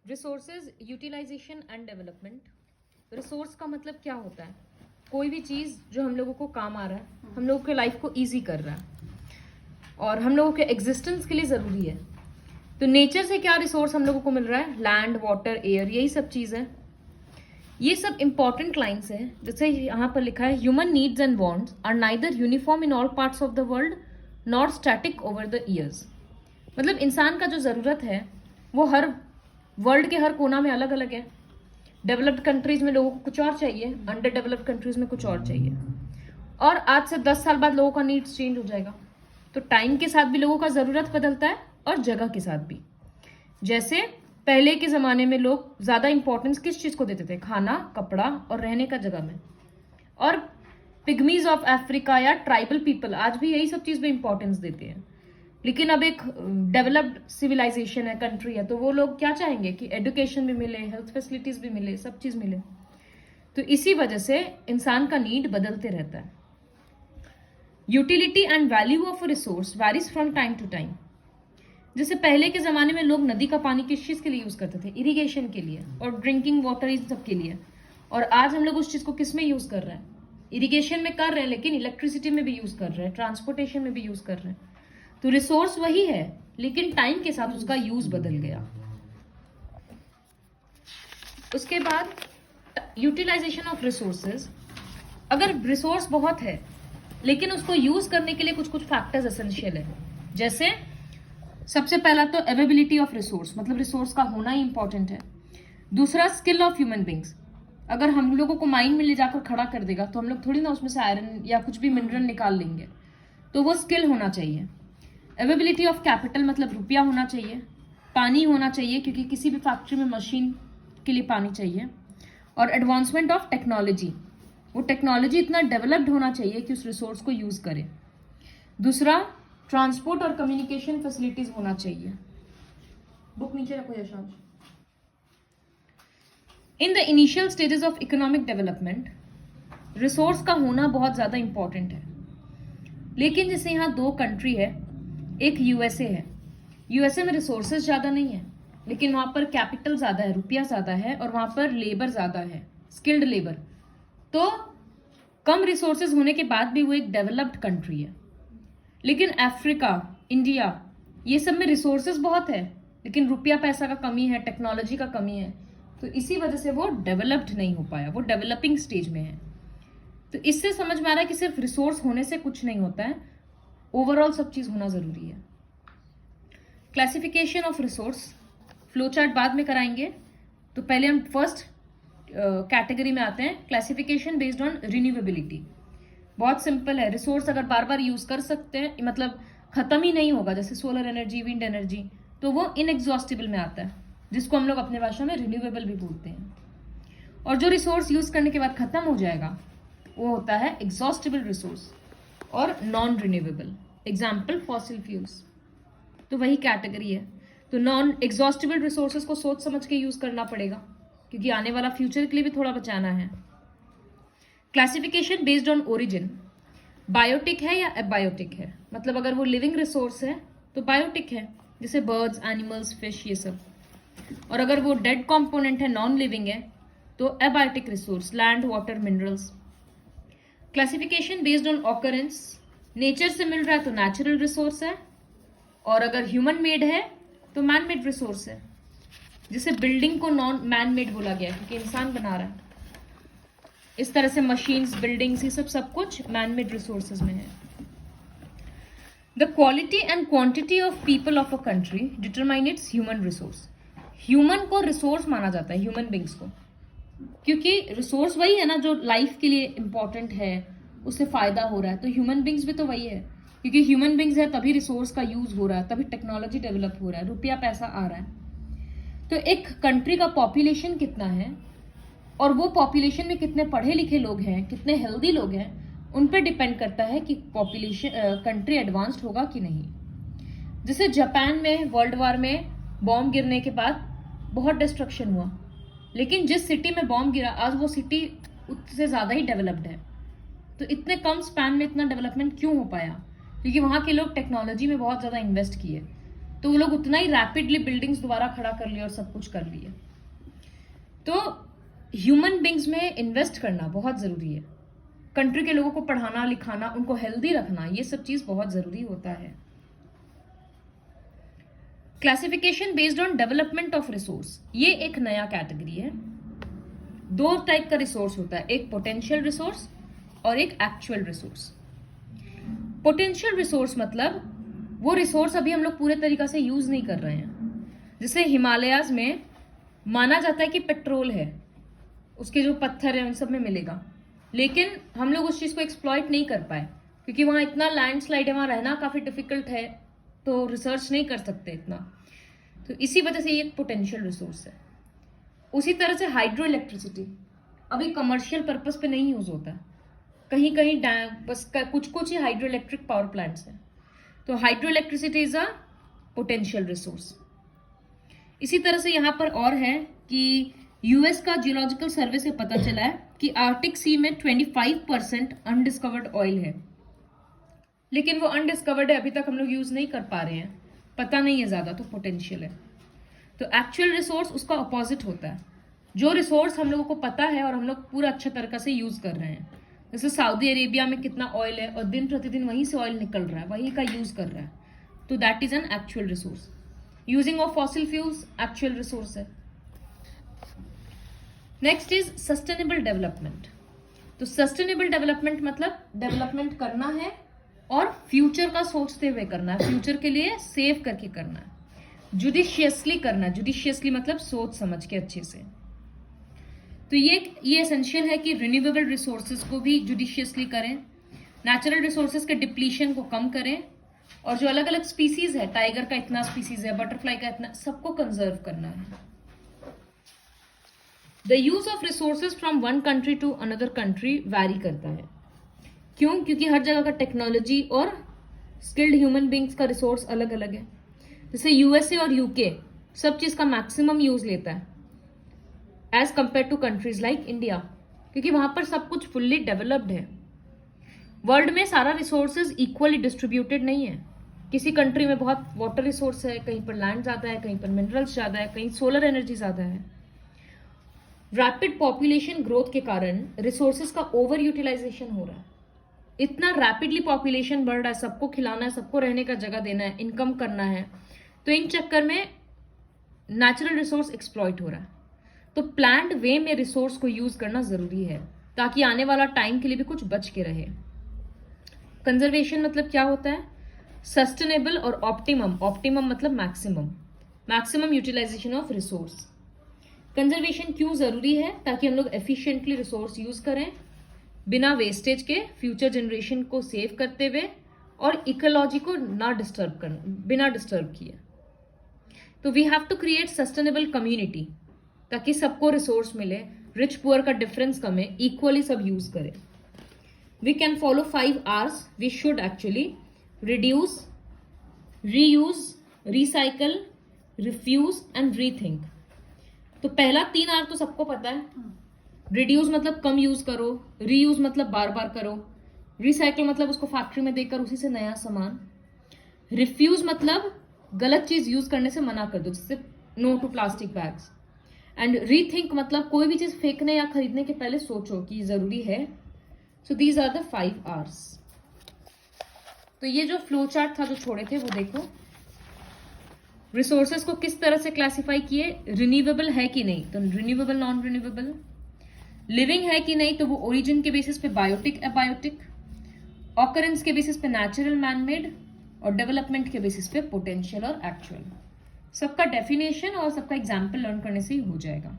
Resources utilization and development. Resource का मतलब क्या होता है? कोई भी चीज़ जो हम लोगों को काम आ रहा है, हम लोगों के लाइफ को ईजी कर रहा है और हम लोगों के एग्जिस्टेंस के लिए ज़रूरी है। तो नेचर से क्या रिसोर्स हम लोगों को मिल रहा है? लैंड, वाटर, एयर, यही सब चीज़ है। ये सब इंपॉर्टेंट लाइन्स हैं। जैसे यहाँ पर लिखा है, human needs and wants are neither uniform in all parts of the world not static over the years. मतलब इंसान का जो ज़रूरत है वो हर वर्ल्ड के हर कोना में अलग अलग है। डेवलप्ड कंट्रीज में लोगों को कुछ और चाहिए, अंडर डेवलप्ड कंट्रीज में कुछ और चाहिए, और आज से 10 साल बाद लोगों का नीड्स चेंज हो जाएगा। तो टाइम के साथ भी लोगों का ज़रूरत बदलता है और जगह के साथ भी। जैसे पहले के ज़माने में लोग ज़्यादा इंपॉर्टेंस किस चीज़ को देते थे? खाना, कपड़ा और रहने का जगह में। और पिग्मीज ऑफ अफ्रीका या ट्राइबल पीपल आज भी यही सब चीज़ में इंपॉर्टेंस देते हैं। लेकिन अब एक डेवलप्ड सिविलाइजेशन है, कंट्री है, तो वो लोग क्या चाहेंगे कि एजुकेशन भी मिले, हेल्थ फैसिलिटीज भी मिले, सब चीज़ मिले। तो इसी वजह से इंसान का नीड बदलते रहता है। Utility and value of a resource varies from time to time. जैसे पहले के ज़माने में लोग नदी का पानी किस चीज़ के लिए यूज़ करते थे? इरिगेशन के लिए और ड्रिंकिंग वाटर, इन सब के लिए। और आज हम लोग उस चीज़ को किस में यूज़ कर रहे हैं? इरिगेशन में कर रहे हैं, लेकिन इलेक्ट्रिसिटी में भी यूज़ कर रहे हैं, ट्रांसपोर्टेशन में भी यूज़ कर रहे हैं। तो रिसोर्स वही है, लेकिन टाइम के साथ उसका यूज़ बदल गया। उसके बाद यूटिलाइजेशन ऑफ रिसोर्सेज। अगर रिसोर्स बहुत है लेकिन उसको यूज़ करने के लिए कुछ कुछ फैक्टर्स एसेंशियल है। जैसे सबसे पहला तो अवेबिलिटी ऑफ रिसोर्स, मतलब रिसोर्स का होना ही इंपॉर्टेंट है। दूसरा स्किल ऑफ ह्यूमन बींग्स। अगर हम लोगों को माइन में ले जाकर खड़ा कर देगा तो हम लोग थोड़ी ना उसमें से आयरन या कुछ भी मिनरल निकाल लेंगे, तो वो स्किल होना चाहिए। अवेबिलिटी ऑफ कैपिटल, मतलब रुपया होना चाहिए। पानी होना चाहिए, क्योंकि किसी भी फैक्ट्री में मशीन के लिए पानी चाहिए। और एडवांसमेंट ऑफ टेक्नोलॉजी, वो टेक्नोलॉजी इतना डेवलप्ड होना चाहिए कि उस रिसोर्स को यूज़ करे। दूसरा ट्रांसपोर्ट और कम्युनिकेशन फैसिलिटीज होना चाहिए। बुक नीचे रखो Yashansh. In the initial stages of economic development resource का होना बहुत ज़्यादा इंपॉर्टेंट है। लेकिन जैसे यहाँ दो कंट्री है, एक यूएसए है। यूएसए में रिसोर्सेज ज़्यादा नहीं है, लेकिन वहाँ पर कैपिटल ज़्यादा है, रुपया ज़्यादा है, और वहाँ पर लेबर ज़्यादा है, स्किल्ड लेबर। तो कम रिसोर्सेज होने के बाद भी वो एक डेवलप्ड कंट्री है। लेकिन अफ्रीका, इंडिया, ये सब में रिसोर्सेज बहुत है, लेकिन रुपया पैसा का कमी है, टेक्नोलॉजी का कमी है। तो इसी वजह से वो डेवलप्ड नहीं हो पाया, वो डेवलपिंग स्टेज में है। तो इससे समझ में आ रहा है कि सिर्फ रिसोर्स होने से कुछ नहीं होता है, ओवरऑल सब चीज़ होना ज़रूरी है। Classification of resource, flow chart बाद में कराएंगे। तो पहले हम फर्स्ट कैटेगरी में आते हैं, क्लासिफिकेशन बेस्ड ऑन रिन्यूएबिलिटी। बहुत सिंपल है, रिसोर्स अगर बार बार यूज़ कर सकते हैं, मतलब ख़त्म ही नहीं होगा, जैसे सोलर एनर्जी, विंड एनर्जी, तो वो इनएग्जॉस्टिबल में आता है, जिसको हम लोग अपने भाषा में रिन्यूएबल भी बोलते हैं। और जो रिसोर्स यूज़ करने के बाद ख़त्म हो जाएगा वो होता है एग्जॉस्टिबल रिसोर्स और non renewable. Example fossil fuels, तो वही कैटेगरी है। तो नॉन एग्जॉस्टिबल रिसोर्सेज को सोच समझ के यूज़ करना पड़ेगा, क्योंकि आने वाला फ्यूचर के लिए भी थोड़ा बचाना है। Classification based on origin, biotic है या एबायोटिक है, मतलब अगर वो लिविंग रिसोर्स है तो बायोटिक है, जैसे बर्ड्स, एनिमल्स, फिश, ये सब। और अगर वो डेड कंपोनेंट है, नॉन लिविंग है, तो abiotic resource, land, water, minerals. Classification based on occurrence, nature से मिल रहा है तो नेचुरल रिसोर्स है, और अगर ह्यूमन मेड है तो मैन मेड रिसोर्स है। जैसे बिल्डिंग को नॉन मैन मेड बोला गया है, क्योंकि इंसान बना रहा है। इस तरह से मशीन्स, बिल्डिंग्स, ये सब कुछ मैन मेड रिसोर्सेज में है। The quality and quantity of people of a country determine its human resource. Human को रिसोर्स माना जाता है, ह्यूमन बींग्स को, क्योंकि रिसोर्स वही है ना जो लाइफ के लिए इंपॉर्टेंट है, उससे फायदा हो रहा है। तो ह्यूमन बींग्स भी तो वही है, क्योंकि ह्यूमन बींग्स है तभी रिसोर्स का यूज हो रहा है, तभी टेक्नोलॉजी डेवलप हो रहा है, रुपया पैसा आ रहा है। तो एक कंट्री का पॉपुलेशन कितना है और वो पॉपुलेशन में कितने पढ़े लिखे लोग हैं, कितने हेल्दी लोग हैं, उन पर डिपेंड करता है कि पॉपुलेशन कंट्री एडवांस्ड होगा कि नहीं। जैसे जापान में वर्ल्ड वार में बॉम्ब गिरने के बाद बहुत डिस्ट्रक्शन हुआ, लेकिन जिस सिटी में बॉम्ब गिरा आज वो सिटी उससे ज़्यादा ही डेवलप्ड है। तो इतने कम स्पैन में इतना डेवलपमेंट क्यों हो पाया? क्योंकि वहाँ के लोग टेक्नोलॉजी में बहुत ज़्यादा इन्वेस्ट किए। तो वो लोग उतना ही रैपिडली बिल्डिंग्स दोबारा खड़ा कर लिए और सब कुछ कर लिए। तो ह्यूमन बींग्स में इन्वेस्ट करना बहुत जरूरी है। कंट्री के लोगों को पढ़ाना लिखाना, उनको हेल्दी रखना, ये सब चीज बहुत जरूरी होता है। Classification based on development of resource, ये एक नया कैटेगरी है। दो टाइप का रिसोर्स होता है, एक पोटेंशियल रिसोर्स और एक एक्चुअल रिसोर्स। पोटेंशियल रिसोर्स मतलब वो रिसोर्स अभी हम लोग पूरे तरीका से यूज नहीं कर रहे हैं। जैसे हिमालयाज में माना जाता है कि पेट्रोल है, उसके जो पत्थर है उन सब में मिलेगा, लेकिन हम लोग उस चीज को एक्सप्लॉइट नहीं कर पाए क्योंकि वहां इतना लैंडस्लाइड है, वहां रहना काफी डिफिकल्ट है, तो रिसर्च नहीं कर सकते इतना। तो इसी वजह से ये एक पोटेंशियल रिसोर्स है। उसी तरह से हाइड्रो इलेक्ट्रिसिटी अभी कमर्शियल पर्पस पे नहीं यूज होता है, कहीं कहीं डैम बस कुछ कुछ ही हाइड्रो इलेक्ट्रिक पावर प्लांट्स हैं। तो hydro electricity is a potential resource. इसी तरह से यहाँ पर और है कि यूएस का जियोलॉजिकल सर्वे से पता चला है कि आर्टिक सी में 25% अनडिस्कवर्ड ऑयल है, लेकिन वो अनडिस्कवर्ड है, अभी तक हम लोग यूज नहीं कर पा रहे हैं, पता नहीं है ज्यादा, तो पोटेंशियल है। तो एक्चुअल रिसोर्स उसका अपोजिट होता है, जो रिसोर्स हम लोगों को पता है और हम लोग पूरा अच्छा तरीका से यूज कर रहे हैं। जैसे सऊदी अरेबिया में कितना ऑयल है और दिन प्रतिदिन वहीं से ऑयल निकल रहा है, वहीं का यूज कर रहा है, तो that is an actual resource. Using of fossil fuels actual resource है। Next is sustainable development. तो सस्टेनेबल डेवलपमेंट मतलब डेवलपमेंट करना है और फ्यूचर का सोचते हुए करना है, फ्यूचर के लिए सेव करके करना है, जुडिशियसली करना है। जुडिशियसली मतलब सोच समझ के अच्छे से। तो ये एसेंशियल है कि रिन्यूएबल रिसोर्सेज को भी जुडिशियसली करें, नेचुरल रिसोर्सेज के डिप्लीशन को कम करें, और जो अलग अलग स्पीसीज है, टाइगर का इतना स्पीसीज है, बटरफ्लाई का इतना, सबको कंजर्व करना है। The use of resources from one country to another country vary करता है। क्यों? क्योंकि हर जगह का टेक्नोलॉजी और स्किल्ड ह्यूमन बींग्स का रिसोर्स अलग अलग है। जैसे यूएसए और यूके सब चीज का मैक्सिमम यूज लेता है as compare to countries like India, क्योंकि वहां पर सब कुछ फुल्ली डेवलप्ड है। वर्ल्ड में सारा रिसोर्सेज इक्वली डिस्ट्रीब्यूटेड नहीं है। किसी कंट्री में बहुत वाटर रिसोर्स है, कहीं पर लैंड ज्यादा है, कहीं पर मिनरल्स ज्यादा है, कहीं सोलर एनर्जी ज्यादा है। रैपिड पॉपुलेशन ग्रोथ के कारण रिसोर्सेज का ओवर यूटिलाइजेशन हो रहा है। इतना रैपिडली पॉपुलेशन बढ़ रहा है, सबको खिलाना है, सबको रहने का जगह देना है, इनकम करना है, तो इन चक्कर में नेचुरल रिसोर्स एक्सप्लॉइट हो रहा है। तो प्लान्ड वे में रिसोर्स को यूज करना जरूरी है ताकि आने वाला टाइम के लिए भी कुछ बच के रहे। कंजर्वेशन मतलब क्या होता है? सस्टेनेबल और ऑप्टिमम, ऑप्टिमम मतलब maximum, maximum utilization of resource. Conservation क्यों जरूरी है? ताकि हम लोग एफिशिएंटली रिसोर्स यूज करें बिना वेस्टेज के, फ्यूचर जनरेशन को सेव करते हुए और इकोलॉजी को ना डिस्टर्ब कर, बिना डिस्टर्ब किए। तो we have to create sustainable community ताकि सबको रिसोर्स मिले, रिच पुअर का डिफरेंस कम है, इक्वली सब यूज करें। We can follow 5 R's। We should actually reduce, reuse, recycle, refuse and rethink. तो पहला 3 R तो सबको पता है। रिड्यूस मतलब कम यूज करो, रीयूज मतलब बार बार करो, रिसाइकल मतलब उसको फैक्ट्री में देकर उसी से नया सामान, रिफ्यूज मतलब गलत चीज यूज करने से मना कर दो, जैसे no to plastic bags, and rethink मतलब कोई भी चीज फेंकने या खरीदने के पहले सोचो कि जरूरी है। So these are the 5 R's। तो ये जो फ्लो चार्ट था जो छोड़े थे वो देखो, रिसोर्सेज को किस तरह से क्लासिफाई किए, रिन्यूएबल है कि नहीं तो रिन्यूएबल, नॉन रिन्यूएबल, लिविंग है कि नहीं तो वो ओरिजिन के बेसिस पे बायोटिक, एबायोटिक, ऑकरेंस के बेसिस पे नेचुरल, मैनमेड, और डेवलपमेंट के बेसिस पे पोटेंशियल और एक्चुअल। सबका डेफिनेशन और सबका एग्जाम्पल लर्न करने से ही हो जाएगा।